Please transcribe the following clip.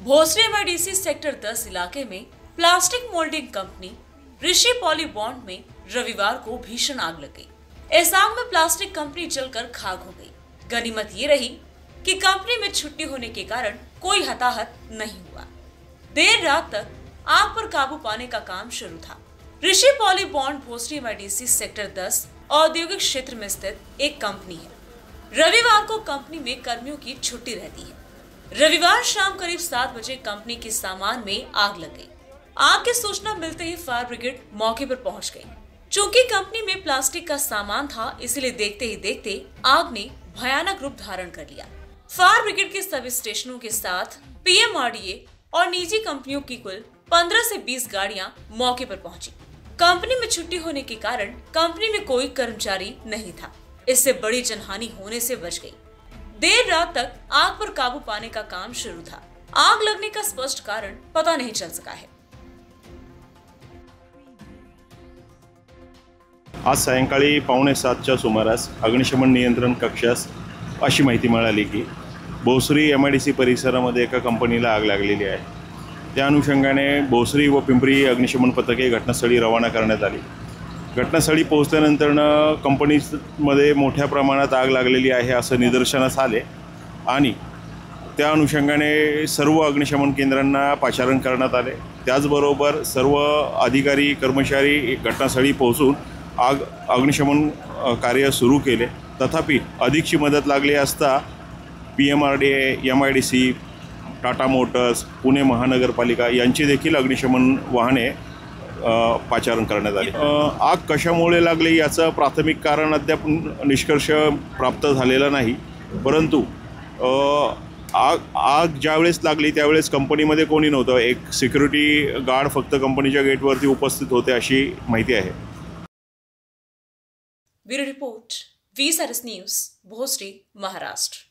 भोसरी MIDC sector 10 इलाके में plastic moulding company ऋषि poly bond में रविवार को भीषण आग लग गई। इस आग में प्लास्टिक कंपनी जलकर खाक हो गई। गनीमत ये रही कि कंपनी में छुट्टी होने के कारण कोई हताहत नहीं हुआ। देर रात तक आग पर काबू पाने का काम शुरू था। ऋषि पॉली बॉन्ड भोसरी एमआईडीसी सेक्टर 10 औद्योगिक क्षेत्र में स्थित एक कंपनी है। रविवार को कंपनी में कर्मियों की छुट्टी रहती है। रविवार शाम करीब 7 बजे कंपनी के सामान में आग लग गई। आग की सूचना मिलते ही फायर ब्रिगेड मौके पर पहुंच गई। चूंकि कंपनी में प्लास्टिक का सामान था, इसलिए देखते ही देखते आग ने भयानक रूप धारण कर लिया। फायर ब्रिगेड के सभी स्टेशनों के साथ पीएमआरडीए और निजी कंपनियों की कुल 15 से 20 गाड़ियां मौके पर पहुंची। कंपनी में छुट्टी होने के कारण कंपनी में कोई कर्मचारी नहीं था। इससे बड़ी जनहानि होने से बच गई। देर रात तक आग पर काबू पाने का काम शुरू था। आग लगने का स्पष्ट कारण पता नहीं चल सका है। आज सायंकाळी 6:45च्या सुमारास अग्निशमन नियंत्रण कक्षास अशी माहिती मिळाली की भोसरी एमआयडीसी परिसरामध्ये एका कंपनीला आग लागलेली आहे। त्या अनुषंगाने भोसरी व पिंपरी अग्निशमन पथके घटनास्थळी रवाना करण्यात आली। घटनास्थळी पोहोचल्यानंतर कंपनीमध्ये मोठ्या प्रमाणात आग लागलेली आहे असं निदर्शनास आले आणि त्या अनुषंगाने सर्व अग्निशमन केंद्रांना पाचारण करण्यात आले। त्याचबरोबर सर्व अधिकारी कर्मचारी घटनास्थळी पोहोचून अग्निशमन कार्य सुरू केले। तथापि अधिकची मदत लागली असता PMRDA, MIDC, Tata Motors, Pune महानगरपालिका यांची देखील अग्निशमन वाहने पाचारण करण्यात आले। आग कशामुळे लागली याचं प्राथमिक कारण अद्याप निष्कर्ष प्राप्त झालेला नाही, परंतु आग ज्यावेळेस लागली त्यावेळेस कंपनीमध्ये कोणी नव्हतं। एक सिक्युरिटी गार्ड फक्त कंपनीच्या गेटवरती उपस्थित होते अशी माहिती आहे। ब्यूरो रिपोर्ट, VSRS न्यूज, भोसरी, महाराष्ट्र।